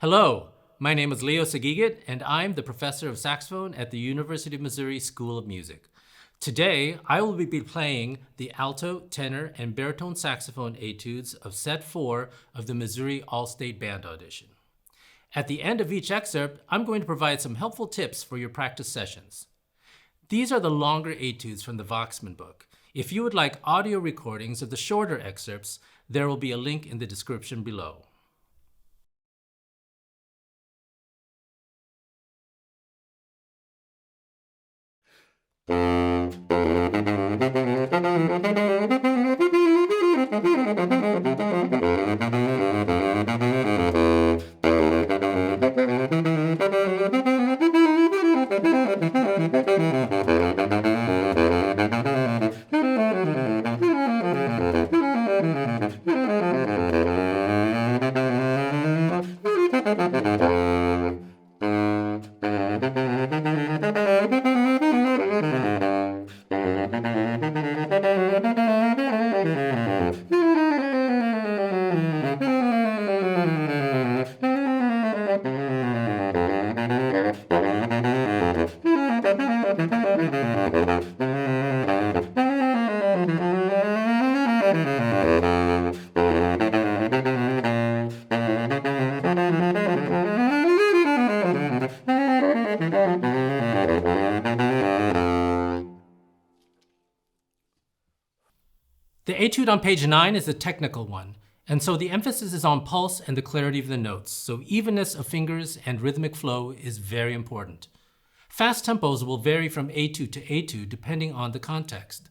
Hello, my name is Leo Saguiguit, and I'm the professor of saxophone at the University of Missouri School of Music. Today, I will be playing the alto, tenor, and baritone saxophone etudes of Set 4 of the Missouri All-State Band Audition. At the end of each excerpt, I'm going to provide some helpful tips for your practice sessions. These are the longer etudes from the Voxman book. If you would like audio recordings of the shorter excerpts, there will be a link in the description below. The etude on page 9 is a technical one, and so the emphasis is on pulse and the clarity of the notes, so evenness of fingers and rhythmic flow is very important. Fast tempos will vary from etude to etude depending on the context.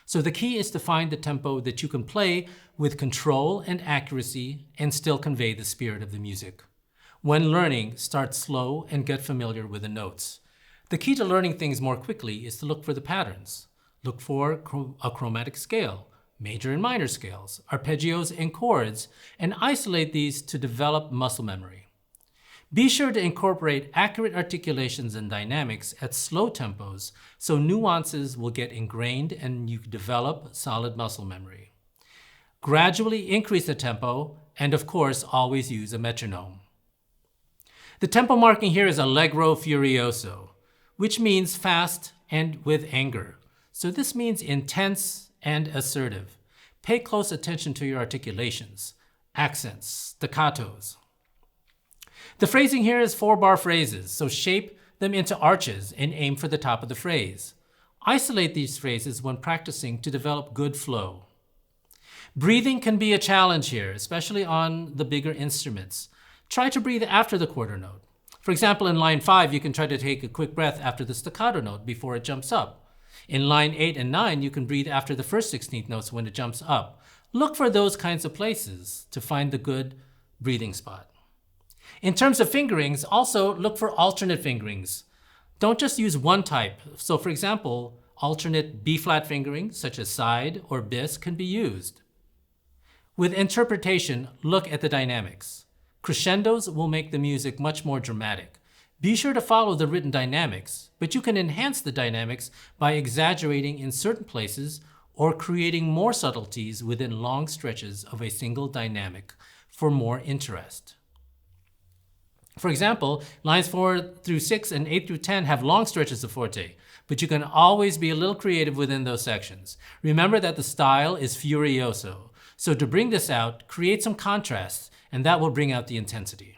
So the key is to find the tempo that you can play with control and accuracy and still convey the spirit of the music. When learning, start slow and get familiar with the notes. The key to learning things more quickly is to look for the patterns. Look for a chromatic scale, major and minor scales, arpeggios and chords, and isolate these to develop muscle memory. Be sure to incorporate accurate articulations and dynamics at slow tempos so nuances will get ingrained and you develop solid muscle memory. Gradually increase the tempo, and of course, always use a metronome. The tempo marking here is allegro furioso, which means fast and with anger. So this means intense and assertive. Pay close attention to your articulations, accents, staccatos. The phrasing here is 4-bar phrases, so shape them into arches and aim for the top of the phrase. Isolate these phrases when practicing to develop good flow. Breathing can be a challenge here, especially on the bigger instruments. Try to breathe after the quarter note. For example, in line 5, you can try to take a quick breath after the staccato note before it jumps up. In line 8 and 9, you can breathe after the first 16th notes when it jumps up. Look for those kinds of places to find the good breathing spot. In terms of fingerings, also look for alternate fingerings. Don't just use one type. So for example, alternate B-flat fingerings, such as side or bis, can be used. With interpretation, look at the dynamics. Crescendos will make the music much more dramatic. Be sure to follow the written dynamics, but you can enhance the dynamics by exaggerating in certain places or creating more subtleties within long stretches of a single dynamic for more interest. For example, lines 4 through 6 and 8 through 10 have long stretches of forte, but you can always be a little creative within those sections. Remember that the style is furioso, so to bring this out, create some contrasts, and that will bring out the intensity.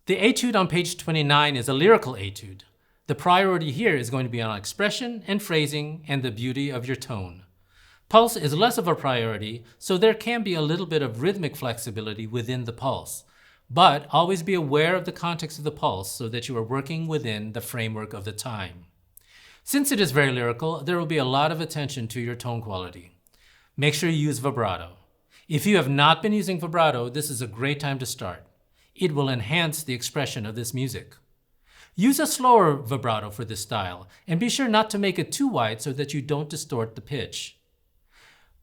The etude on page 29 is a lyrical etude. The priority here is going to be on expression and phrasing and the beauty of your tone. Pulse is less of a priority, so there can be a little bit of rhythmic flexibility within the pulse. But always be aware of the context of the pulse so that you are working within the framework of the time. Since it is very lyrical, there will be a lot of attention to your tone quality. Make sure you use vibrato. If you have not been using vibrato, this is a great time to start. It will enhance the expression of this music. Use a slower vibrato for this style, and be sure not to make it too wide so that you don't distort the pitch.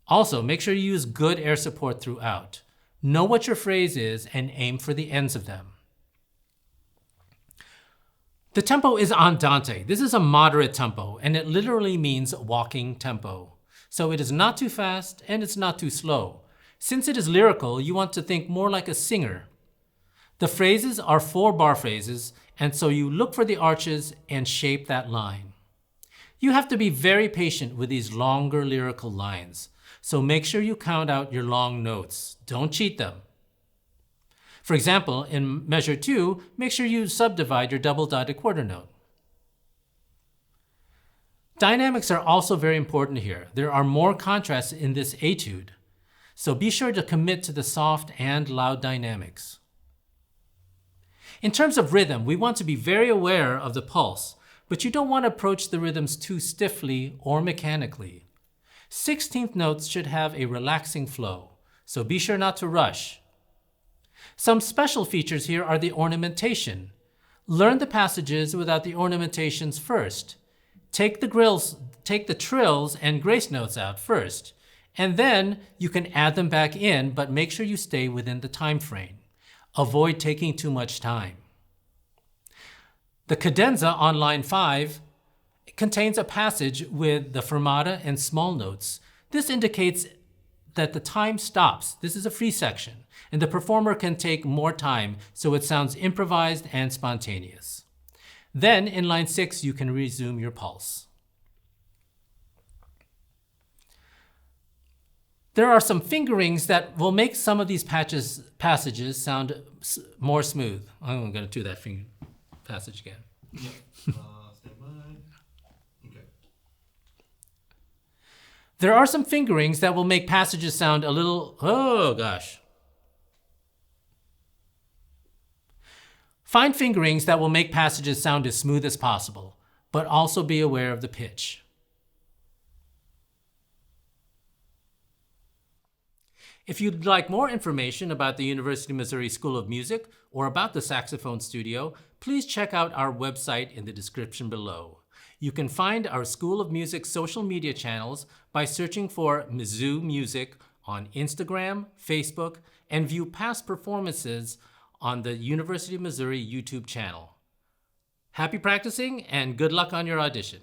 Also, make sure you use good air support throughout. Know what your phrase is and aim for the ends of them. The tempo is andante. This is a moderate tempo, and it literally means walking tempo. So it is not too fast and it's not too slow. Since it is lyrical, you want to think more like a singer. The phrases are 4-bar phrases, and so you look for the arches and shape that line. You have to be very patient with these longer lyrical lines, so make sure you count out your long notes. Don't cheat them. For example, in measure 2, make sure you subdivide your double-dotted quarter note. Dynamics are also very important here. There are more contrasts in this etude, so be sure to commit to the soft and loud dynamics. In terms of rhythm, we want to be very aware of the pulse, but you don't want to approach the rhythms too stiffly or mechanically. 16th notes should have a relaxing flow, so be sure not to rush. Some special features here are the ornamentation. Learn the passages without the ornamentations first. Take the trills and grace notes out first, and then you can add them back in, but make sure you stay within the time frame. Avoid taking too much time. The cadenza on line 5 contains a passage with the fermata and small notes. This indicates that the time stops. This is a free section, and the performer can take more time, so it sounds improvised and spontaneous. Then, in line 6, you can resume your pulse. There are some fingerings that will make some of these passages sound more smooth. I'm going to do that passage again. Yep. Stand by. Okay. There are some fingerings that will make passages sound a little, oh gosh. Find fingerings that will make passages sound as smooth as possible, but also be aware of the pitch. If you'd like more information about the University of Missouri School of Music or about the Saxophone Studio, please check out our website in the description below. You can find our School of Music social media channels by searching for Mizzou Music on Instagram, Facebook, and view past performances on the University of Missouri YouTube channel. Happy practicing and good luck on your audition.